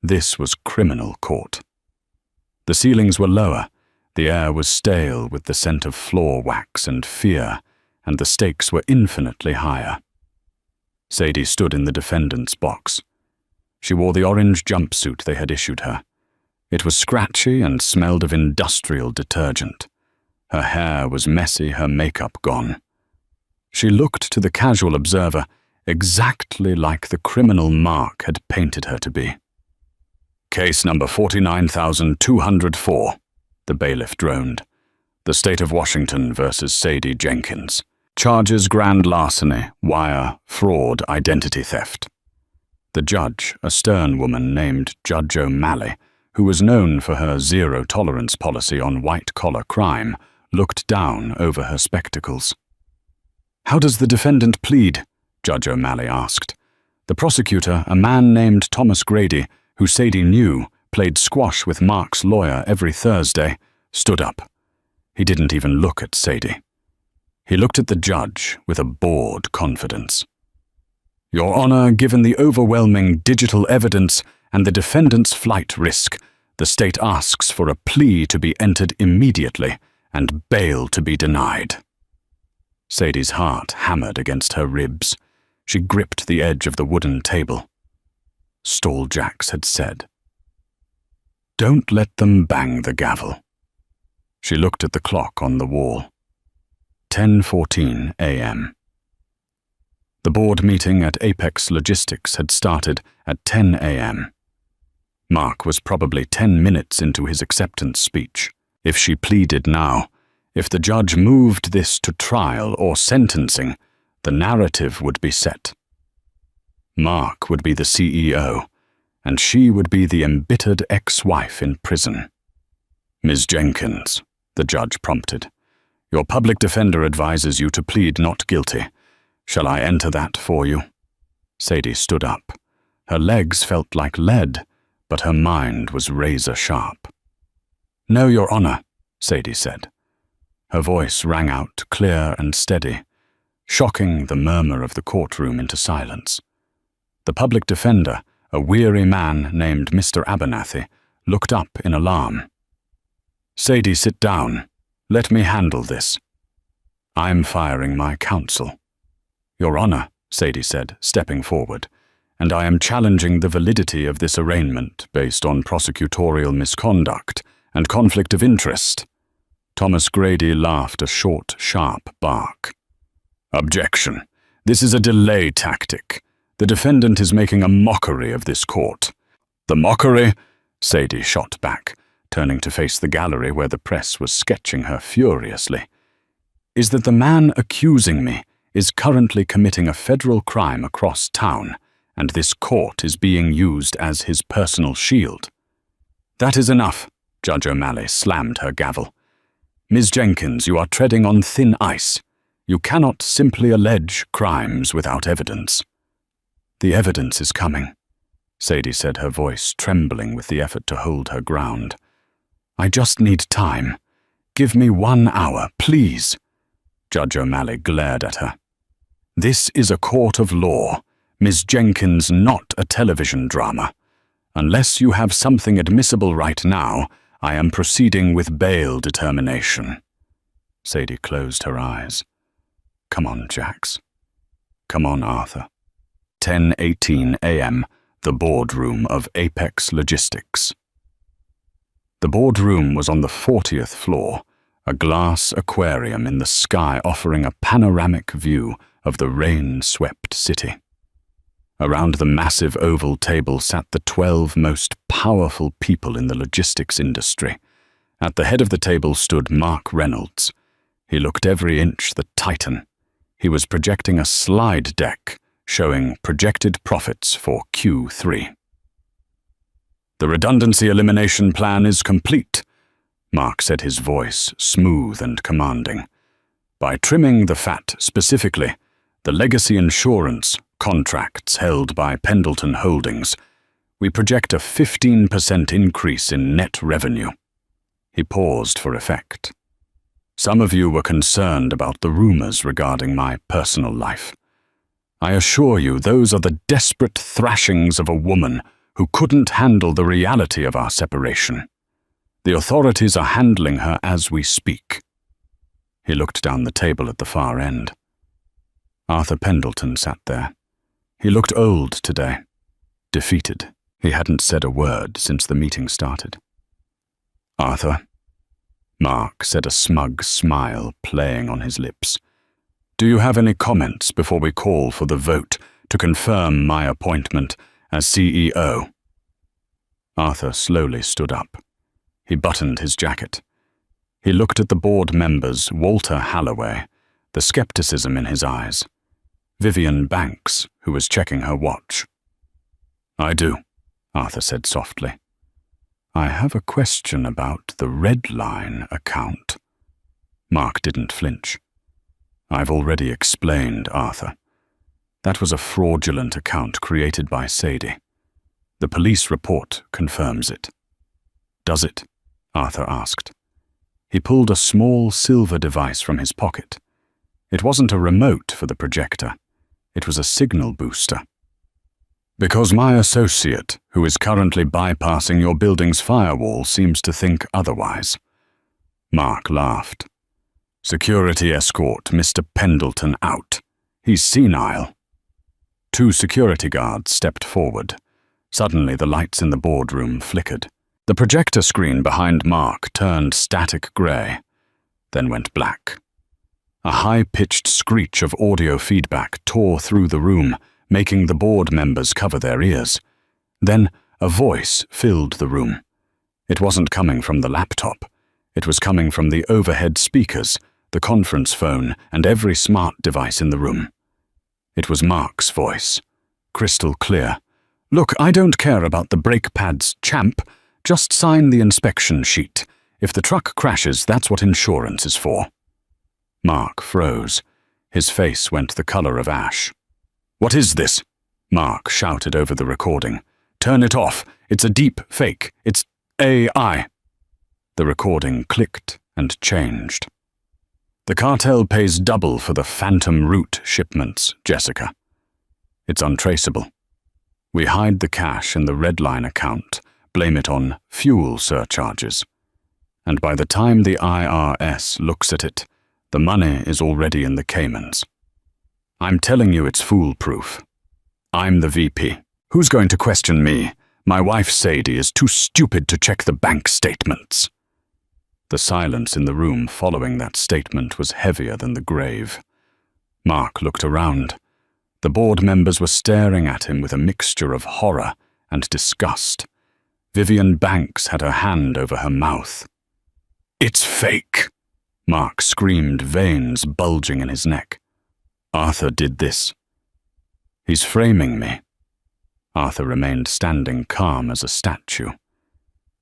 This was criminal court. The ceilings were lower, the air was stale with the scent of floor wax and fear, and the stakes were infinitely higher. Sadie stood in the defendant's box. She wore the orange jumpsuit they had issued her. It was scratchy and smelled of industrial detergent. Her hair was messy, her makeup gone. She looked to the casual observer exactly like the criminal Mark had painted her to be. Case number 49,204, the bailiff droned. The State of Washington versus Sadie Jenkins. Charges grand larceny, wire, fraud, identity theft. The judge, a stern woman named Judge O'Malley, who was known for her zero-tolerance policy on white-collar crime, looked down over her spectacles. "How does the defendant plead?" Judge O'Malley asked. The prosecutor, a man named Thomas Grady, who Sadie knew, played squash with Mark's lawyer every Thursday, stood up. He didn't even look at Sadie. He looked at the judge with a bored confidence. "Your Honor, given the overwhelming digital evidence and the defendant's flight risk, the state asks for a plea to be entered immediately and bail to be denied." Sadie's heart hammered against her ribs. She gripped the edge of the wooden table. Stall Jacks had said, "Don't let them bang the gavel." She looked at the clock on the wall. 10:14 a.m. The board meeting at Apex Logistics had started at 10 a.m. Mark was probably 10 minutes into his acceptance speech. If she pleaded now, if the judge moved this to trial or sentencing, the narrative would be set. Mark would be the CEO, and she would be the embittered ex-wife in prison. "Ms. Jenkins," the judge prompted, "your public defender advises you to plead not guilty. Shall I enter that for you?" Sadie stood up. Her legs felt like lead, but her mind was razor-sharp. "No, Your Honor," Sadie said. Her voice rang out clear and steady, shocking the murmur of the courtroom into silence. The public defender, a weary man named Mr. Abernathy, looked up in alarm. "Sadie, sit down. Let me handle this. I'm firing my counsel." "Your Honor," Sadie said, stepping forward, "and I am challenging the validity of this arraignment based on prosecutorial misconduct and conflict of interest." Thomas Grady laughed a short, sharp bark. "Objection. This is a delay tactic. The defendant is making a mockery of this court." "The mockery?" Sadie shot back, turning to face the gallery where the press was sketching her furiously. "Is that the man accusing me is currently committing a federal crime across town, and this court is being used as his personal shield." "That is enough," Judge O'Malley slammed her gavel. "Ms. Jenkins, you are treading on thin ice. You cannot simply allege crimes without evidence." "The evidence is coming," Sadie said, her voice trembling with the effort to hold her ground. "I just need time. Give me 1 hour, please." Judge O'Malley glared at her. "This is a court of law, Ms. Jenkins, not a television drama. Unless you have something admissible right now, I am proceeding with bail determination." Sadie closed her eyes. "Come on, Jax. Come on, Arthur." 10:18 a.m., the boardroom of Apex Logistics. The boardroom was on the 40th floor, a glass aquarium in the sky offering a panoramic view of the rain-swept city. Around the massive oval table sat the 12 most powerful people in the logistics industry. At the head of the table stood Mark Reynolds. He looked every inch the Titan. He was projecting a slide deck showing projected profits for Q3. "The redundancy elimination plan is complete," Mark said, his voice smooth and commanding. "By trimming the fat specifically, the legacy insurance contracts held by Pendleton Holdings, we project a 15% increase in net revenue." He paused for effect. "Some of you were concerned about the rumors regarding my personal life. I assure you those are the desperate thrashings of a woman who couldn't handle the reality of our separation. The authorities are handling her as we speak." He looked down the table at the far end. Arthur Pendleton sat there. He looked old today, defeated. He hadn't said a word since the meeting started. "Arthur," Mark said, a smug smile playing on his lips, "do you have any comments before we call for the vote to confirm my appointment as CEO?" Arthur slowly stood up. He buttoned his jacket. He looked at the board members, Walter Halloway, the skepticism in his eyes, Vivian Banks, who was checking her watch. "I do," Arthur said softly. "I have a question about the Red Line account." Mark didn't flinch. "I've already explained, Arthur. That was a fraudulent account created by Sadie. The police report confirms it." "Does it?" Arthur asked. He pulled a small silver device from his pocket. It wasn't a remote for the projector. It was a signal booster. "Because my associate, who is currently bypassing your building's firewall, seems to think otherwise." Mark laughed. "Security escort Mr. Pendleton out. He's senile." 2 security guards stepped forward. Suddenly the lights in the boardroom flickered. The projector screen behind Mark turned static grey, then went black. A high-pitched screech of audio feedback tore through the room, making the board members cover their ears. Then a voice filled the room. It wasn't coming from the laptop. It was coming from the overhead speakers, the conference phone, and every smart device in the room. It was Mark's voice, crystal clear. "Look, I don't care about the brake pads, champ. Just sign the inspection sheet. If the truck crashes, that's what insurance is for." Mark froze. His face went the color of ash. "What is this?" Mark shouted over the recording. "Turn it off. It's a deep fake. It's AI." The recording clicked and changed. "The cartel pays double for the phantom route shipments, Jessica. It's untraceable. We hide the cash in the Red Line account, blame it on fuel surcharges. And by the time the IRS looks at it, the money is already in the Caymans. I'm telling you it's foolproof. I'm the VP. Who's going to question me? My wife Sadie is too stupid to check the bank statements." The silence in the room following that statement was heavier than the grave. Mark looked around. The board members were staring at him with a mixture of horror and disgust. Vivian Banks had her hand over her mouth. "It's fake!" Mark screamed, veins bulging in his neck. "Arthur did this. He's framing me." Arthur remained standing calm as a statue.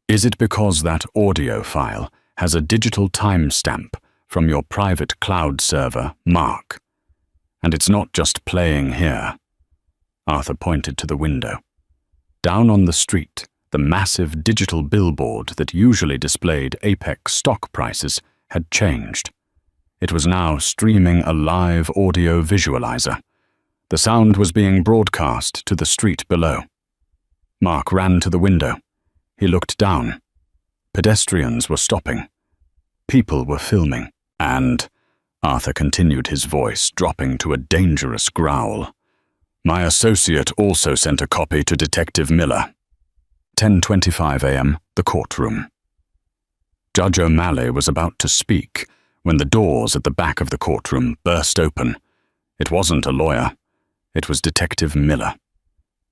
"Is it because that audio file has a digital timestamp from your private cloud server, Mark? And it's not just playing here." Arthur pointed to the window. Down on the street, the massive digital billboard that usually displayed Apex stock prices had changed. It was now streaming a live audio visualizer. The sound was being broadcast to the street below. Mark ran to the window. He looked down. Pedestrians were stopping. People were filming. And, Arthur continued, his voice dropping to a dangerous growl, "My associate also sent a copy to Detective Miller." 10:25 a.m., the courtroom. Judge O'Malley was about to speak when the doors at the back of the courtroom burst open. It wasn't a lawyer. It was Detective Miller.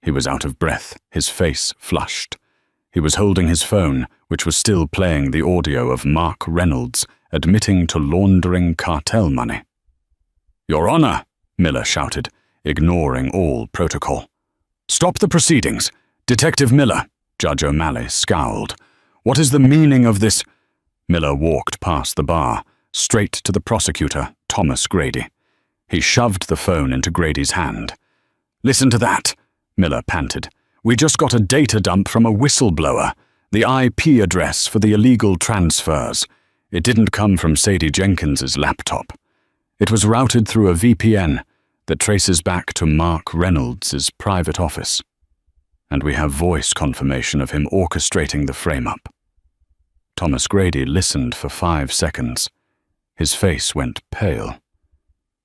He was out of breath, his face flushed. He was holding his phone, which was still playing the audio of Mark Reynolds admitting to laundering cartel money. "Your Honor," Miller shouted, ignoring all protocol. "Stop the proceedings. Detective Miller." Judge O'Malley scowled. "What is the meaning of this?" Miller walked past the bar, straight to the prosecutor, Thomas Grady. He shoved the phone into Grady's hand. "Listen to that," Miller panted. "We just got a data dump from a whistleblower, the IP address for the illegal transfers. It didn't come from Sadie Jenkins's laptop. It was routed through a VPN that traces back to Mark Reynolds' private office. And we have voice confirmation of him orchestrating the frame-up." Thomas Grady listened for 5 seconds. His face went pale.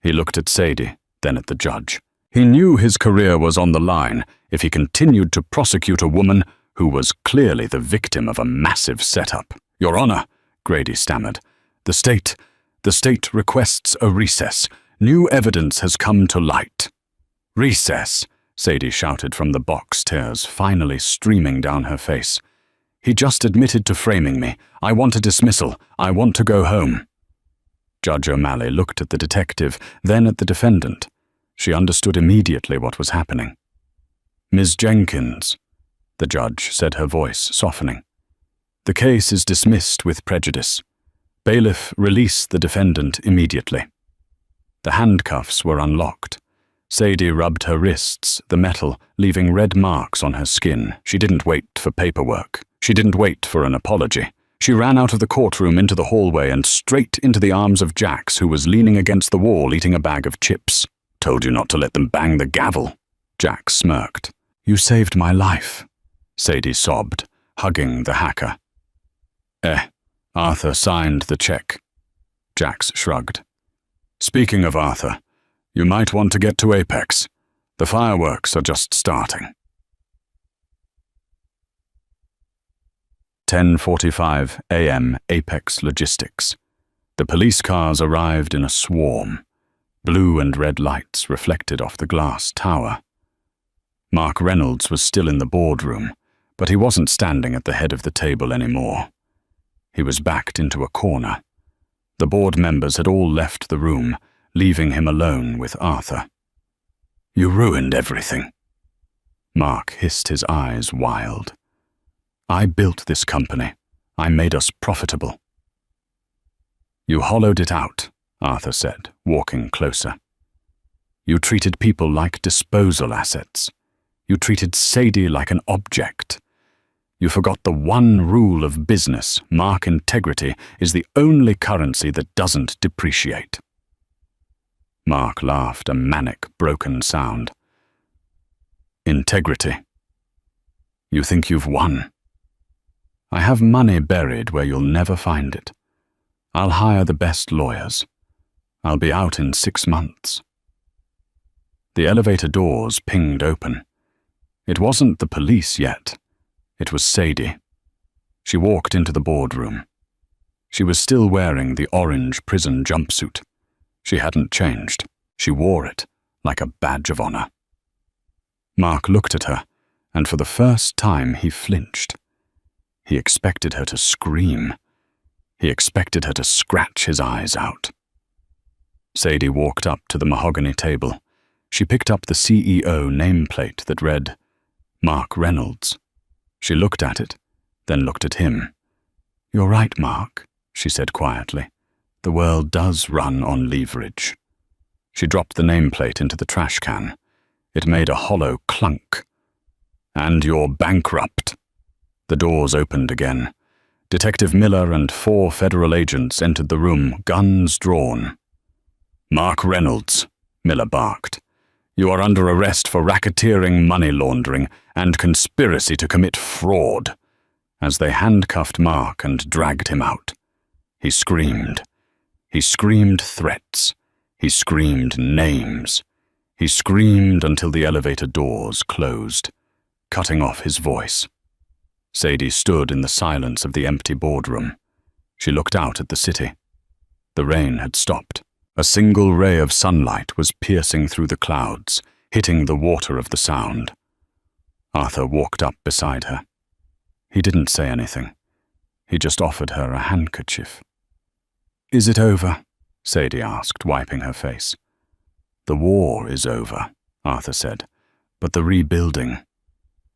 He looked at Sadie, then at the judge. He knew his career was on the line if he continued to prosecute a woman who was clearly the victim of a massive setup. "Your Honor," Grady stammered, The state requests a recess. New evidence has come to light." "Recess," Sadie shouted from the box, tears finally streaming down her face. "He just admitted to framing me. I want a dismissal. I want to go home." Judge O'Malley looked at the detective, then at the defendant. She understood immediately what was happening. "Ms. Jenkins," the judge said, her voice softening. "The case is dismissed with prejudice. Bailiff, release the defendant immediately." The handcuffs were unlocked. Sadie rubbed her wrists, the metal leaving red marks on her skin. She didn't wait for paperwork. She didn't wait for an apology. She ran out of the courtroom into the hallway and straight into the arms of Jax, who was leaning against the wall eating a bag of chips. "Told you not to let them bang the gavel," Jax smirked. "You saved my life," Sadie sobbed, hugging the hacker. Arthur signed the check." Jax shrugged. "Speaking of Arthur, you might want to get to Apex. The fireworks are just starting." 10:45 a.m. Apex Logistics. The police cars arrived in a swarm. Blue and red lights reflected off the glass tower. Mark Reynolds was still in the boardroom, but he wasn't standing at the head of the table anymore. He was backed into a corner. The board members had all left the room, leaving him alone with Arthur. "You ruined everything." Mark hissed, his eyes wild. "I built this company. I made us profitable." "You hollowed it out," Arthur said, walking closer. "You treated people like disposal assets. You treated Sadie like an object. You forgot the one rule of business: mark integrity is the only currency that doesn't depreciate." Mark laughed, a manic, broken sound. "Integrity. You think you've won? I have money buried where you'll never find it. I'll hire the best lawyers. I'll be out in 6 months." The elevator doors pinged open. It wasn't the police yet. It was Sadie. She walked into the boardroom. She was still wearing the orange prison jumpsuit. She hadn't changed. She wore it like a badge of honor. Mark looked at her, and for the first time he flinched. He expected her to scream. He expected her to scratch his eyes out. Sadie walked up to the mahogany table. She picked up the CEO nameplate that read, "Mark Reynolds." She looked at it, then looked at him. "You're right, Mark," she said quietly. "The world does run on leverage." She dropped the nameplate into the trash can. It made a hollow clunk. "And you're bankrupt." The doors opened again. Detective Miller and 4 federal agents entered the room, guns drawn. "Mark Reynolds," Miller barked. "You are under arrest for racketeering, money laundering, and conspiracy to commit fraud," as they handcuffed Mark and dragged him out. He screamed. He screamed threats. He screamed names. He screamed until the elevator doors closed, cutting off his voice. Sadie stood in the silence of the empty boardroom. She looked out at the city. The rain had stopped. A single ray of sunlight was piercing through the clouds, hitting the water of the Sound. Arthur walked up beside her. He didn't say anything. He just offered her a handkerchief. "Is it over?" Sadie asked, wiping her face. "The war is over," Arthur said, "but the rebuilding,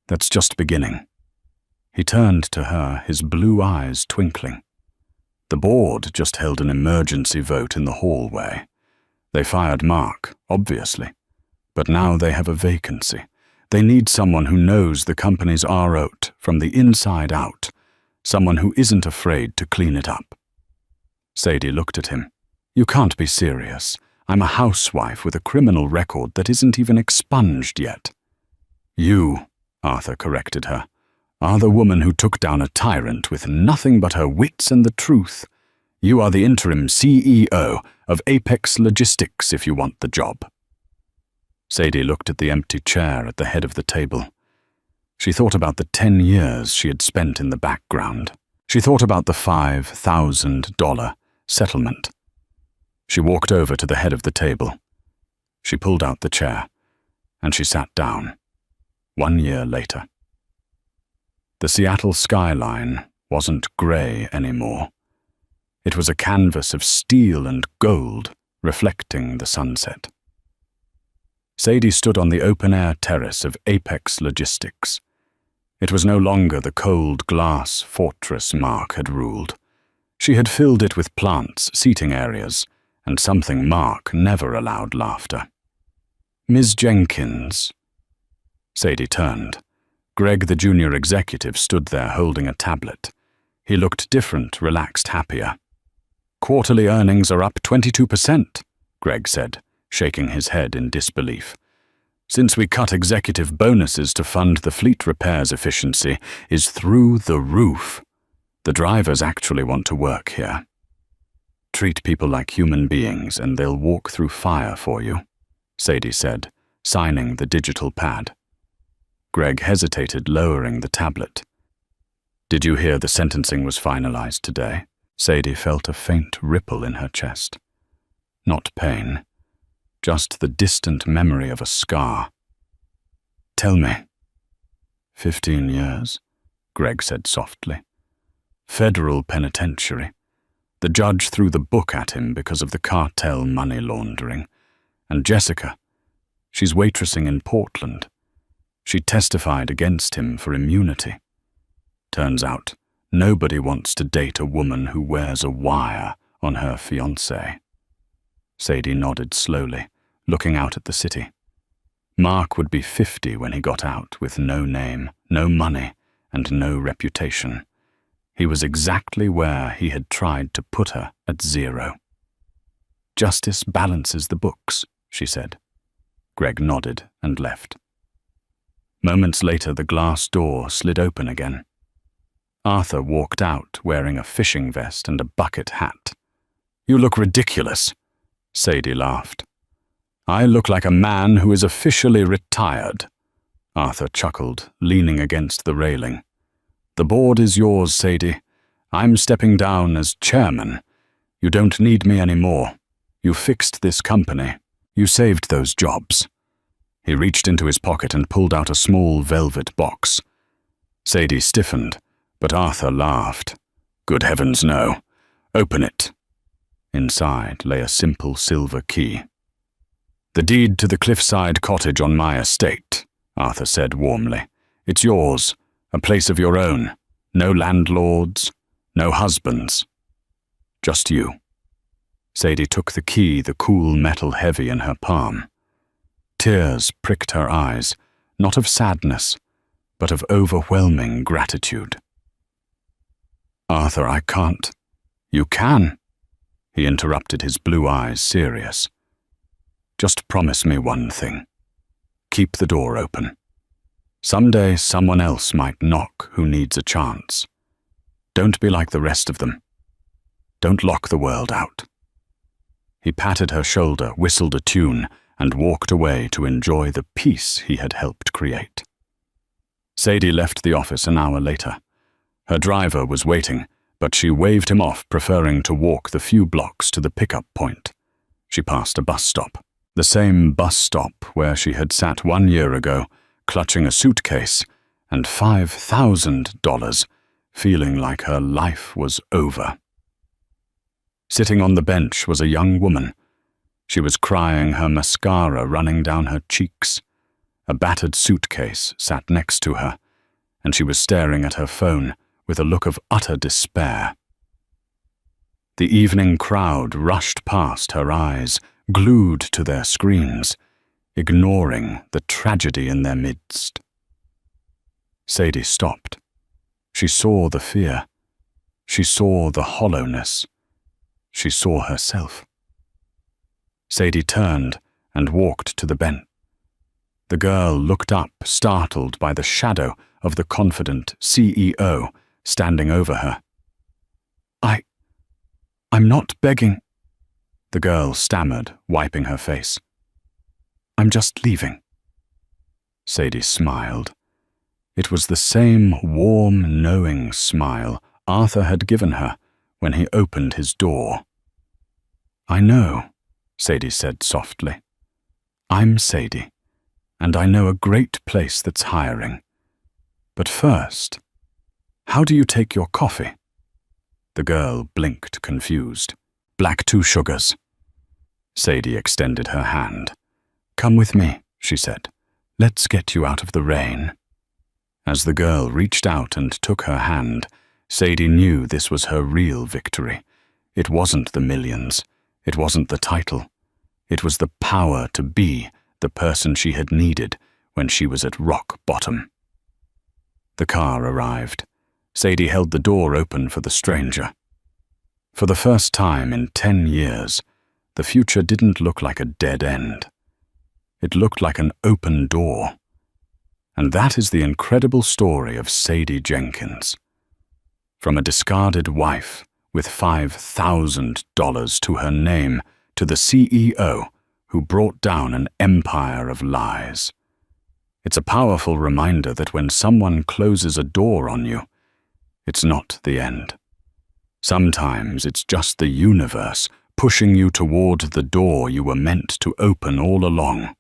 that's just beginning." He turned to her, his blue eyes twinkling. The board just held an emergency vote in the hallway. They fired Mark, obviously, but now they have a vacancy. They need someone who knows the company's R-out from the inside out, someone who isn't afraid to clean it up. Sadie looked at him. "You can't be serious. I'm a housewife with a criminal record that isn't even expunged yet." "You," Arthur corrected her, "are the woman who took down a tyrant with nothing but her wits and the truth. You are the interim CEO of Apex Logistics if you want the job." Sadie looked at the empty chair at the head of the table. She thought about the 10 years she had spent in the background. She thought about the $5,000 settlement. She walked over to the head of the table. She pulled out the chair, and she sat down. 1 year later. The Seattle skyline wasn't gray anymore. It was a canvas of steel and gold reflecting the sunset. Sadie stood on the open-air terrace of Apex Logistics. It was no longer the cold glass fortress Mark had ruled. She had filled it with plants, seating areas, and something Mark never allowed laughter. "Ms. Jenkins." Sadie turned. Greg, the junior executive, stood there holding a tablet. He looked different, relaxed, happier. "Quarterly earnings are up 22%, Greg said, shaking his head in disbelief. "Since we cut executive bonuses to fund the fleet repairs, efficiency is through the roof. The drivers actually want to work here. Treat people like human beings and they'll walk through fire for you," Sadie said, signing the digital pad. Greg hesitated, lowering the tablet. "Did you hear the sentencing was finalized today?" Sadie felt a faint ripple in her chest. Not pain, just the distant memory of a scar. "Tell me." 15 years, Greg said softly. "Federal penitentiary. The judge threw the book at him because of the cartel money laundering. And Jessica, she's waitressing in Portland. She testified against him for immunity. Turns out, nobody wants to date a woman who wears a wire on her fiancé." Sadie nodded slowly, looking out at the city. Mark would be 50 when he got out, with no name, no money, and no reputation. He was exactly where he had tried to put her at 0. "Justice balances the books," she said. Greg nodded and left. Moments later, the glass door slid open again. Arthur walked out wearing a fishing vest and a bucket hat. "You look ridiculous," Sadie laughed. "I look like a man who is officially retired." Arthur chuckled, leaning against the railing. "The board is yours, Sadie. I'm stepping down as chairman. You don't need me anymore. You fixed this company. You saved those jobs." He reached into his pocket and pulled out a small velvet box. Sadie stiffened, but Arthur laughed. "Good heavens, no. Open it." Inside lay a simple silver key. "The deed to the cliffside cottage on my estate," Arthur said warmly. "It's yours, a place of your own. No landlords, no husbands. Just you." Sadie took the key, the cool metal heavy in her palm. Tears pricked her eyes, not of sadness, but of overwhelming gratitude. "Arthur, I can't." "You can," he interrupted, his blue eyes serious. "Just promise me one thing. Keep the door open. Someday someone else might knock who needs a chance. Don't be like the rest of them. Don't lock the world out." He patted her shoulder, whistled a tune, and walked away to enjoy the peace he had helped create. Sadie left the office an hour later. Her driver was waiting, but she waved him off, preferring to walk the few blocks to the pickup point. She passed a bus stop, the same bus stop where she had sat 1 year ago, clutching a suitcase and $5,000, feeling like her life was over. Sitting on the bench was a young woman. She was crying, her mascara running down her cheeks. A battered suitcase sat next to her, and she was staring at her phone with a look of utter despair. The evening crowd rushed past her eyes, glued to their screens, ignoring the tragedy in their midst. Sadie stopped. She saw the fear. She saw the hollowness. She saw herself. Sadie turned and walked to the bench. The girl looked up, startled by the shadow of the confident CEO standing over her. I'm not begging," the girl stammered, wiping her face. "I'm just leaving." Sadie smiled. It was the same warm, knowing smile Arthur had given her when he opened his door. "I know," Sadie said softly. "I'm Sadie, and I know a great place that's hiring. But first, how do you take your coffee?" The girl blinked, confused. "Black 2 sugars." Sadie extended her hand. "Come with me," she said. "Let's get you out of the rain." As the girl reached out and took her hand, Sadie knew this was her real victory. It wasn't the millions. It wasn't the title. It was the power to be the person she had needed when she was at rock bottom. The car arrived. Sadie held the door open for the stranger. For the first time in 10 years, the future didn't look like a dead end. It looked like an open door. And that is the incredible story of Sadie Jenkins. From a discarded wife with $5,000 to her name to the CEO who brought down an empire of lies. It's a powerful reminder that when someone closes a door on you, it's not the end. Sometimes it's just the universe pushing you toward the door you were meant to open all along.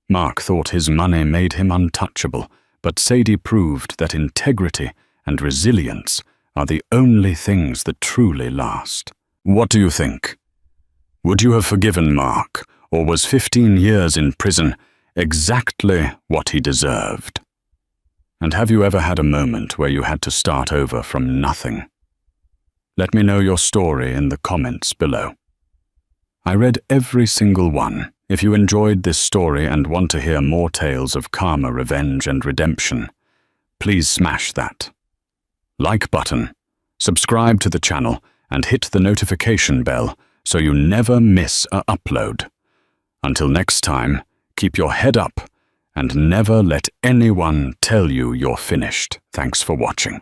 Mark thought his money made him untouchable, but Sadie proved that integrity and resilience are the only things that truly last. What do you think? Would you have forgiven Mark, or was 15 years in prison exactly what he deserved? And have you ever had a moment where you had to start over from nothing? Let me know your story in the comments below. I read every single one. If you enjoyed this story and want to hear more tales of karma, revenge, and redemption, please smash that like button, subscribe to the channel, and hit the notification bell so you never miss an upload. Until next time, keep your head up and never let anyone tell you you're finished. Thanks for watching.